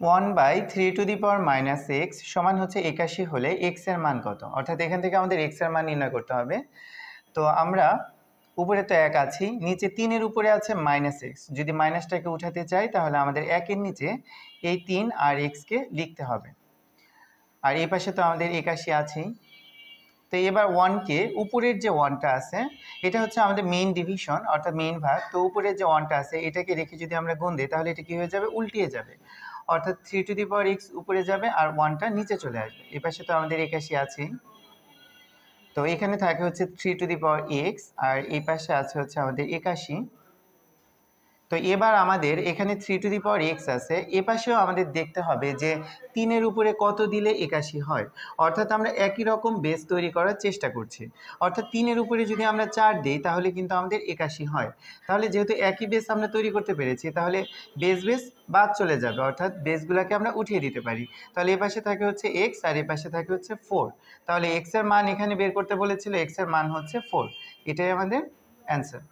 1/3⁻⁻x সমান হচ্ছে 81 হলে x এর মান কত? অর্থাৎ এখান থেকে আমাদের x এর মান নির্ণয় করতে হবে। তো আমরা উপরে তো 1 আছি, নিচে 3 এর উপরে আছে -x। যদি মাইনাসটাকে উঠাতে চাই তাহলে আমাদের 1 এর নিচে এই 3 আর x কে লিখতে হবে। আর এই পাশে তো আমাদের 81 আছেই। তো এবার 1 কে উপরের যে 1টা আছে এটা হচ্ছে আমাদের মেইন ডিভিশন অর্থাৎ মেইন ভাগ। তো উপরের যে 1টা আছে এটাকে রেখে যদি আমরা গুণ দিই তাহলে এটা কি হয়ে যাবে? উল্টিয়ে যাবে। অর্থাৎ 3⁻x উপরে যাবে আর 1টা নিচে চলে আসবে। এই পাশে তো আমাদের 81 আছেই। তো এখানে থাকে হচ্ছে 3⁻x আর এই পাশে আছে হচ্ছে আমাদের 81। তো এবার আমাদের এখানে 3⁻x আছে, এ পাশেও আমাদের দেখতে হবে যে 3 এর উপরে কত দিলে 81 হয়। অর্থাৎ আমরা একই রকম বেস তৈরি করার চেষ্টা করছি। অর্থাৎ 3 এর উপরে যদি আমরা 4 দিই তাহলে কিন্তু আমাদের 81 হয়। তাহলে যেহেতু একই বেস আমরা তৈরি করতে পেরেছি তাহলে বেস বাদ চলে যাবে, অর্থাৎ বেসগুলোকে আমরা উঠিয়ে দিতে পারি। তাহলে এ পাশে থাকে হচ্ছে x আর এ পাশে থাকে হচ্ছে 4। তাহলে x এর মান এখানে বের করতে বলেছিল, x এর মান হচ্ছে 4। এটাই আমাদের অ্যান্সার।